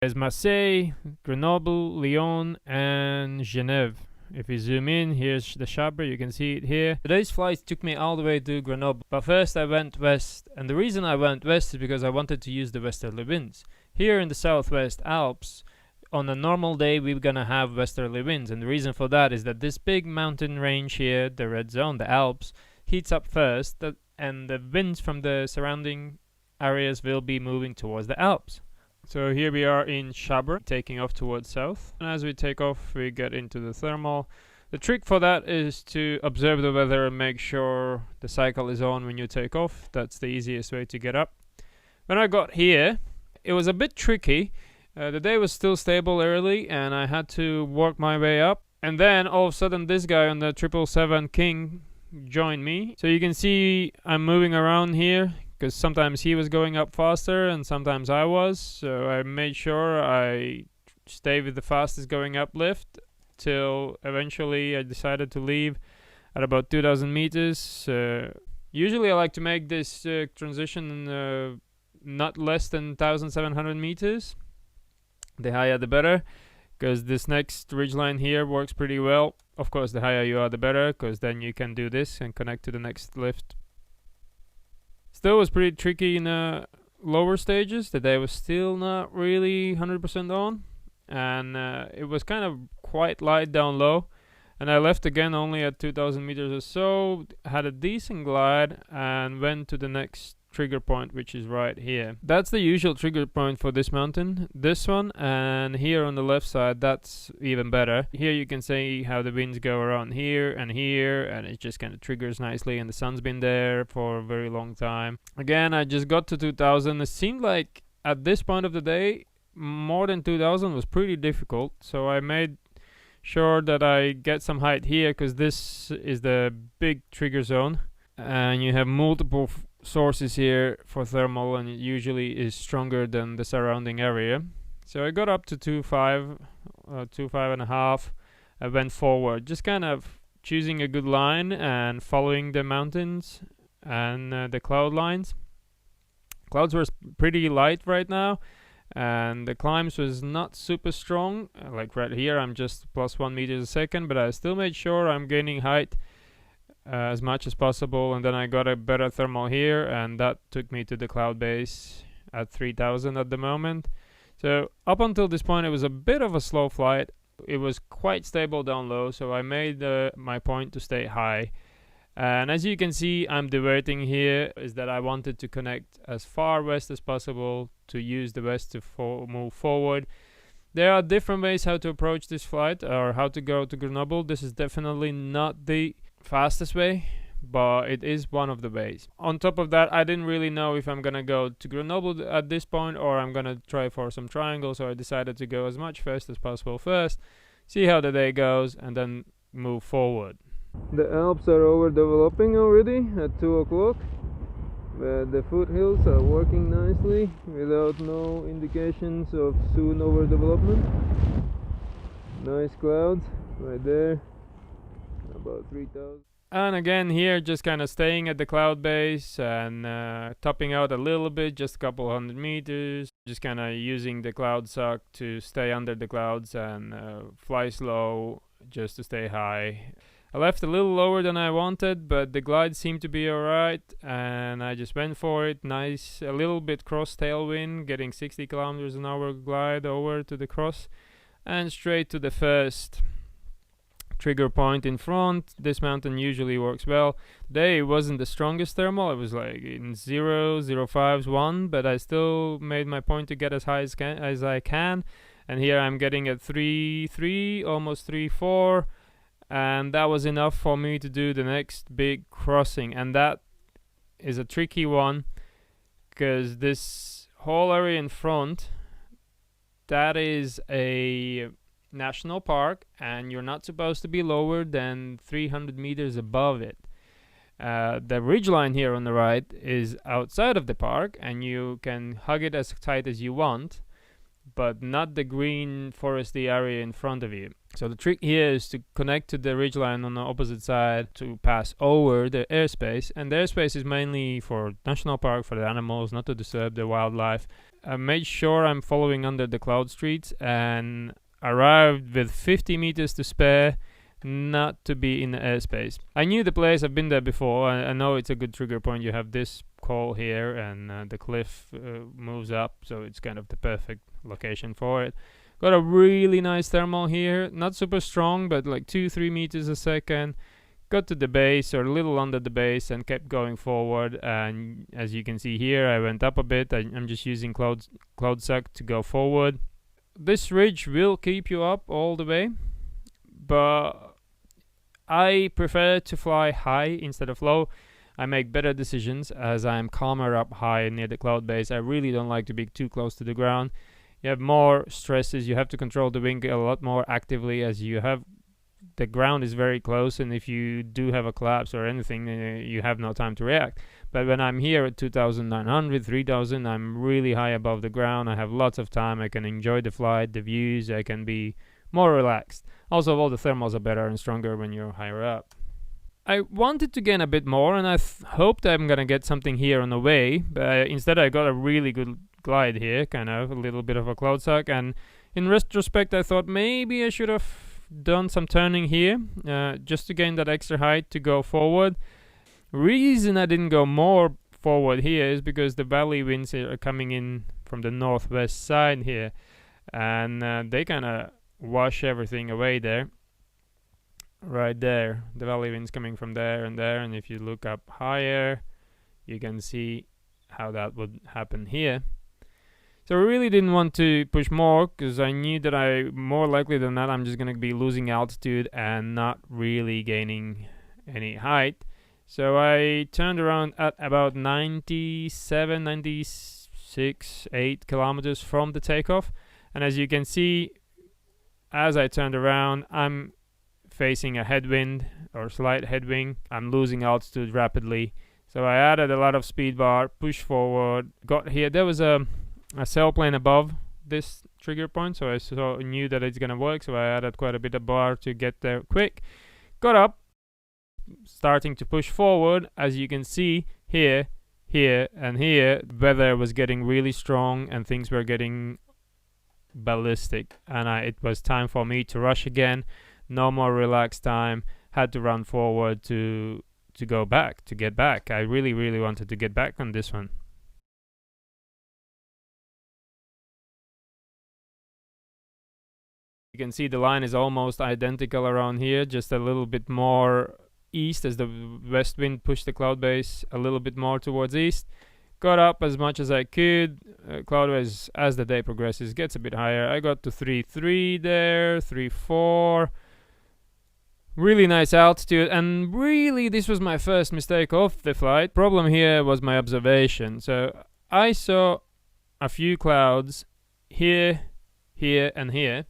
There's Marseille, Grenoble, Lyon, and Genève. If you zoom in, here's the Chabre, you can see it here. Today's flight took me all the way to Grenoble, but first I went west, and the reason I went west is because I wanted to use the westerly winds. Here in the southwest Alps, on a normal day we're gonna have westerly winds, and the reason for that is that this big mountain range here, the red zone, the Alps, heats up first, and the winds from the surrounding areas will be moving towards the Alps. So here we are in Chabre, taking off towards south. And as we take off, we get into the thermal. The trick for that is to observe the weather and make sure the cycle is on when you take off. That's the easiest way to get up. When I got here, it was a bit tricky. The day was still stable early, and I had to work my way up. And then all of a sudden, this guy on the 777 King joined me. So you can see I'm moving around here, because sometimes he was going up faster and sometimes I was, so I made sure I stay with the fastest going up lift till eventually I decided to leave at about 2,000 meters. Usually I like to make this transition not less than 1,700 meters. The higher the better, because this next ridgeline here works pretty well. Of course, the higher you are the better, because then you can do this and connect to the next lift. Still was pretty tricky in the lower stages. The day was still not really 100% on, and it was kind of quite light down low. And I left again only at 2,000 meters or so, had a decent glide, and went to the next trigger point, which is right here. That's the usual trigger point for this mountain, this one, and here on the left side that's even better. Here you can see how the winds go around here, and it just kind of triggers nicely, and the sun's been there for a very long time. Again, I just got to 2,000. It seemed like at this point of the day more than 2,000 was pretty difficult, so I made sure that I get some height here, because this is the big trigger zone and you have multiple sources here for thermal, and it usually is stronger than the surrounding area. So I got up to 2.5. I went forward, just kind of choosing a good line and following the mountains and the cloud lines. Clouds were pretty light right now, and the climbs was not super strong. Like right here I'm just plus 1 meters a second, but I still made sure I'm gaining height as much as possible, and then I got a better thermal here, and that took me to the cloud base at 3,000 at the moment. So up until this point it was a bit of a slow flight. It was quite stable down low, so I made my point to stay high. And as you can see, I'm diverting here, is that I wanted to connect as far west as possible to use the west to move forward. There are different ways how to approach this flight, or how to go to Grenoble. This is definitely not the fastest way, but it is one of the ways. On top of that, I didn't really know if I'm gonna go to Grenoble at this point, or I'm gonna try for some triangles, so I decided to go as much fast as possible first, see how the day goes, and then move forward. The Alps are overdeveloping already at 2 o'clock, but the foothills are working nicely without no indications of soon overdevelopment. Nice clouds right there, about 3,000. And again here, just kind of staying at the cloud base and topping out a little bit, just a couple 100 meters, just kind of using the cloud suck to stay under the clouds and fly slow just to stay high. I left a little lower than I wanted, but the glide seemed to be alright, and I just went for it. Nice, a little bit cross tailwind, getting 60 kilometers an hour glide over to the cross and straight to the first trigger point in front. This mountain usually works well. Today it wasn't the strongest thermal, it was like in 0, 0.5s, 1, but I still made my point to get as high as I can. And here I'm getting at 3.3, almost 3.4. And that was enough for me to do the next big crossing, and that is a tricky one, because this whole area in front, that is a national park, and you're not supposed to be lower than 300 meters above it. The ridgeline here on the right is outside of the park, and you can hug it as tight as you want, but not the green foresty area in front of you. So the trick here is to connect to the ridgeline on the opposite side to pass over the airspace, and the airspace is mainly for national park, for the animals, not to disturb the wildlife. I made sure I'm following under the cloud streets and arrived with 50 meters to spare, not to be in the airspace. I knew the place, I've been there before. I know it's a good trigger point. You have this col here, and the cliff moves up, so it's kind of the perfect location for it. Got a really nice thermal here, not super strong, but like 2-3 meters a second. Got to the base, or a little under the base, and kept going forward. And as you can see here, I went up a bit. I'm just using cloud suck to go forward. This ridge will keep you up all the way, but I prefer to fly high instead of low. I make better decisions as I'm calmer up high near the cloud base. I really don't like to be too close to the ground. You have more stresses. You have to control the wing a lot more actively, as the ground is very close, and if you do have a collapse or anything, you have no time to react. But when I'm here at 2,900, 3,000, I'm really high above the ground. I have lots of time. I can enjoy the flight, the views. I can be more relaxed. Also, all the thermals are better and stronger when you're higher up. I wanted to gain a bit more, and I hoped I'm gonna get something here on the way, but instead I got a really good glide here, kind of a little bit of a cloud suck. And in retrospect, I thought maybe I should have done some turning here, just to gain that extra height to go forward. Reason I didn't go more forward here is because the valley winds are coming in from the northwest side here, and they kind of wash everything away there. Right there, the valley winds coming from there, and if you look up higher, you can see how that would happen here. So I really didn't want to push more, because I knew that more likely than not, I'm just going to be losing altitude and not really gaining any height. So I turned around at about 97, 96, 8 kilometers from the takeoff. And as you can see, as I turned around, I'm facing a headwind or slight headwind. I'm losing altitude rapidly. So I added a lot of speed bar, pushed forward, got here. There was a sailplane above this trigger point, so I knew that it's gonna work, so I added quite a bit of bar to get there quick. Got up, starting to push forward. As you can see here, and here, weather was getting really strong and things were getting ballistic, and it was time for me to rush again. No more relaxed time. Had to run forward to get back. I really wanted to get back on this one. You can see the line is almost identical around here, just a little bit more east as the west wind pushed the cloud base a little bit more towards east. Got up as much as I could. Cloud base, as the day progresses, gets a bit higher. I got to 3.3 there, 3.4. Really nice altitude, and really this was my first mistake of the flight. Problem here was my observation. So I saw a few clouds here, and here.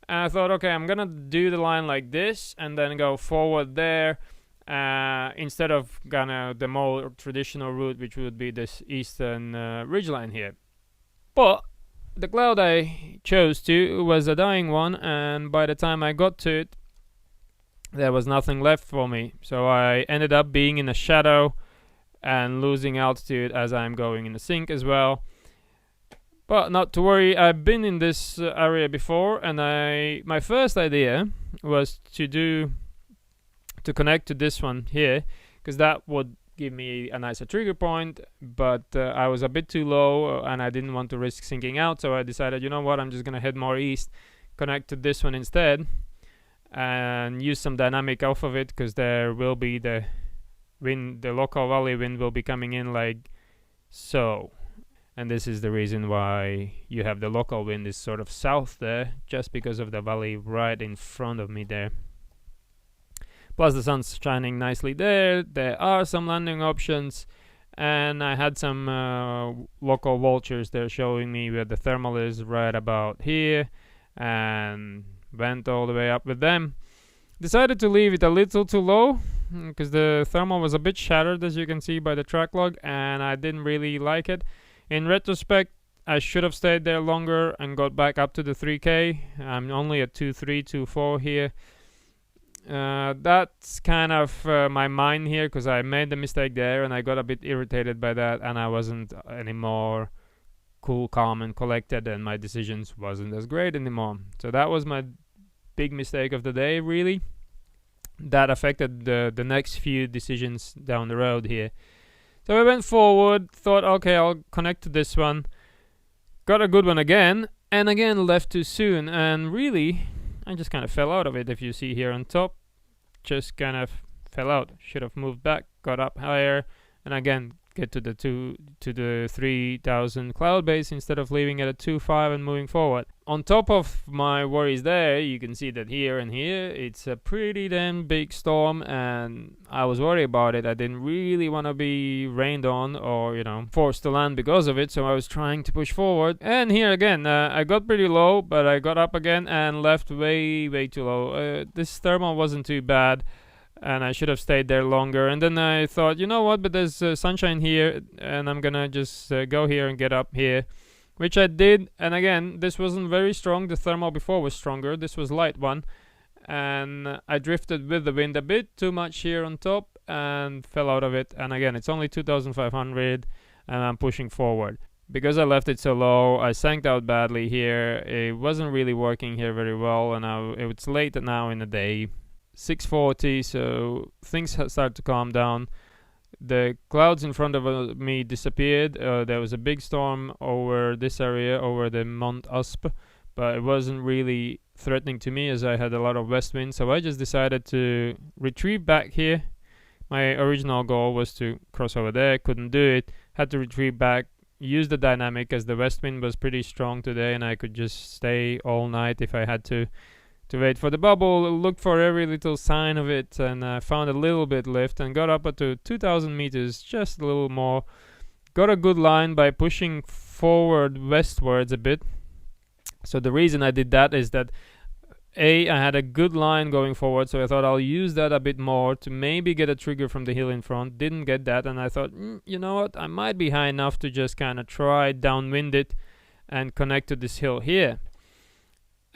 And I thought, okay, I'm gonna do the line like this and then go forward there, instead of the more traditional route, which would be this eastern ridgeline here. But the cloud I chose to was a dying one, and by the time I got to it, there was nothing left for me. So I ended up being in a shadow and losing altitude as I'm going in the sink as well. But not to worry, I've been in this area before, and my first idea was to connect to this one here, because that would give me a nicer trigger point, but I was a bit too low and I didn't want to risk sinking out, so I decided, you know what, I'm just gonna head more east, connect to this one instead, and use some dynamic off of it, because there will be the wind, the local valley wind will be coming in like so. And this is the reason why you have the local wind is sort of south there, just because of the valley right in front of me there. Plus the sun's shining nicely there. There are some landing options, and I had some local vultures there showing me where the thermal is right about here, and went all the way up with them. Decided to leave it a little too low, because the thermal was a bit shattered, as you can see by the track log, and I didn't really like it. In retrospect, I should have stayed there longer and got back up to the 3K. I'm only at 2.3, 2.4 here. That's kind of my mind here, because I made the mistake there and I got a bit irritated by that, and I wasn't anymore cool, calm, and collected, and my decisions wasn't as great anymore. So that was my big mistake of the day, really. That affected the next few decisions down the road here. So I went forward, thought, okay, I'll connect to this one. Got a good one again, and again left too soon. And really, I just kind of fell out of it. If you see here on top, just kind of fell out. Should have moved back, got up higher, and again get to the 3000 cloud base instead of leaving it at 2.5 and moving forward. On top of my worries there, you can see that here and here it's a pretty damn big storm, and I was worried about it. I didn't really want to be rained on or, you know, forced to land because of it, so I was trying to push forward. And here again, I got pretty low, but I got up again and left way too low. This thermal wasn't too bad, and I should have stayed there longer. And then I thought, you know what, but there's sunshine here, and I'm gonna just go here and get up here, which I did. And again, this wasn't very strong. The thermal before was stronger. This was light one, and I drifted with the wind a bit too much here on top and fell out of it. And again, it's only 2500 and I'm pushing forward. Because I left it so low, I sank out badly here. It wasn't really working here very well, and it's late now in the day, 6:40, so things start to calm down. The clouds in front of me disappeared. There was a big storm over this area, over the Mont Asp, but it wasn't really threatening to me as I had a lot of west wind, so I just decided to retrieve back here. My original goal was to cross over there, couldn't do it, had to retrieve back, use the dynamic as the west wind was pretty strong today, and I could just stay all night if I had to wait for the bubble, looked for every little sign of it, and found a little bit lift and got up to 2000 meters, just a little more. Got a good line by pushing forward westwards a bit. So the reason I did that is that I had a good line going forward, so I thought I'll use that a bit more to maybe get a trigger from the hill in front. Didn't get that, and I thought, you know what, I might be high enough to just kind of try downwind it and connect to this hill here.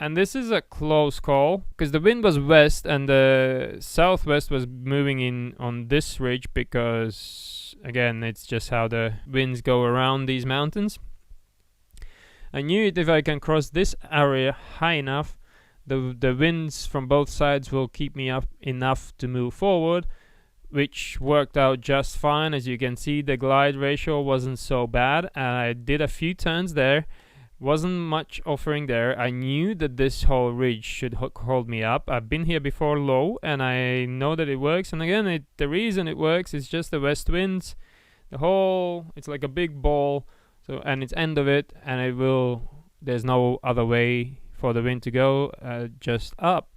And this is a close call, because the wind was west and the southwest was moving in on this ridge, because again, it's just how the winds go around these mountains. I knew it, if I can cross this area high enough, the winds from both sides will keep me up enough to move forward, which worked out just fine. As you can see, the glide ratio wasn't so bad, and I did a few turns there. Wasn't much offering there. I knew that this whole ridge should hold me up. I've been here before low, and I know that it works. And again, the reason it works is just the west winds. It's like a big ball, so, and it's end of it, and there's no other way for the wind to go, just up.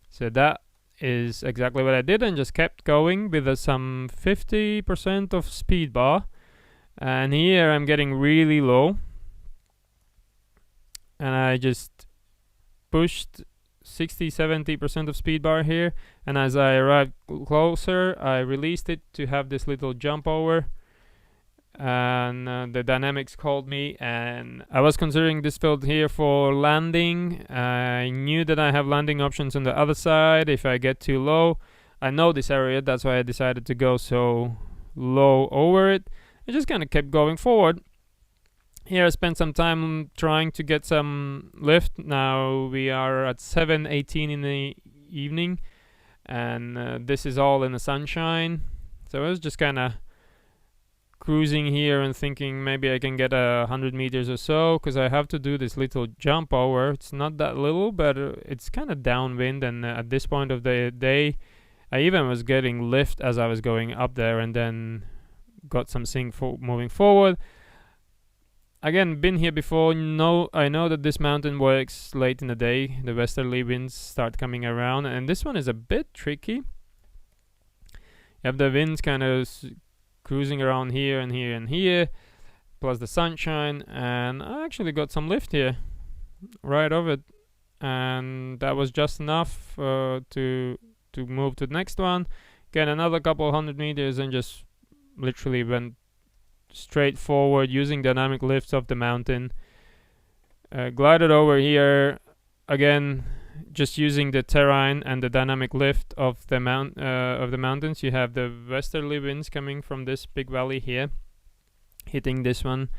So that is exactly what I did, and just kept going with some 50% of speed bar. And here I'm getting really low, and I just pushed 60-70% of speed bar here, and as I arrived closer I released it to have this little jump over, and the dynamics called me, and I was considering this field here for landing. I knew that I have landing options on the other side if I get too low. I know this area, that's why I decided to go so low over it. I just kind of kept going forward. Here I spent some time trying to get some lift. Now we are at 7:18 in the evening, and this is all in the sunshine. So I was just kind of cruising here and thinking maybe I can get 100 meters or so, because I have to do this little jump over. It's not that little, but it's kind of downwind, and at this point of the day I even was getting lift as I was going up there, and then got some sync moving forward. Again, been here before. I know that this mountain works late in the day. The westerly winds start coming around, and this one is a bit tricky. You have the winds kind of cruising around here and here and here, plus the sunshine, and I actually got some lift here, right of it, and that was just enough to move to the next one. Again, another couple hundred meters, and just literally went straight forward using dynamic lifts of the mountain. Glided over here again, just using the terrain and the dynamic lift of the mountains. You have the westerly winds coming from this big valley here, hitting this one.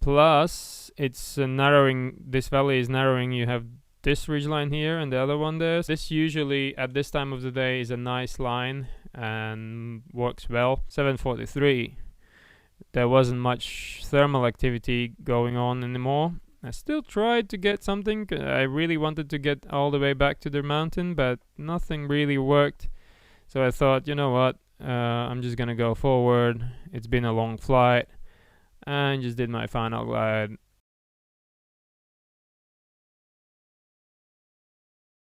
Plus, it's narrowing. This valley is narrowing. You have this ridgeline here and the other one there. This usually at this time of the day is a nice line and works well. 7:43. There wasn't much thermal activity going on anymore. I still tried to get something. I really wanted to get all the way back to the mountain, but nothing really worked. So I thought, you know what, I'm just gonna go forward. It's been a long flight, and just did my final glide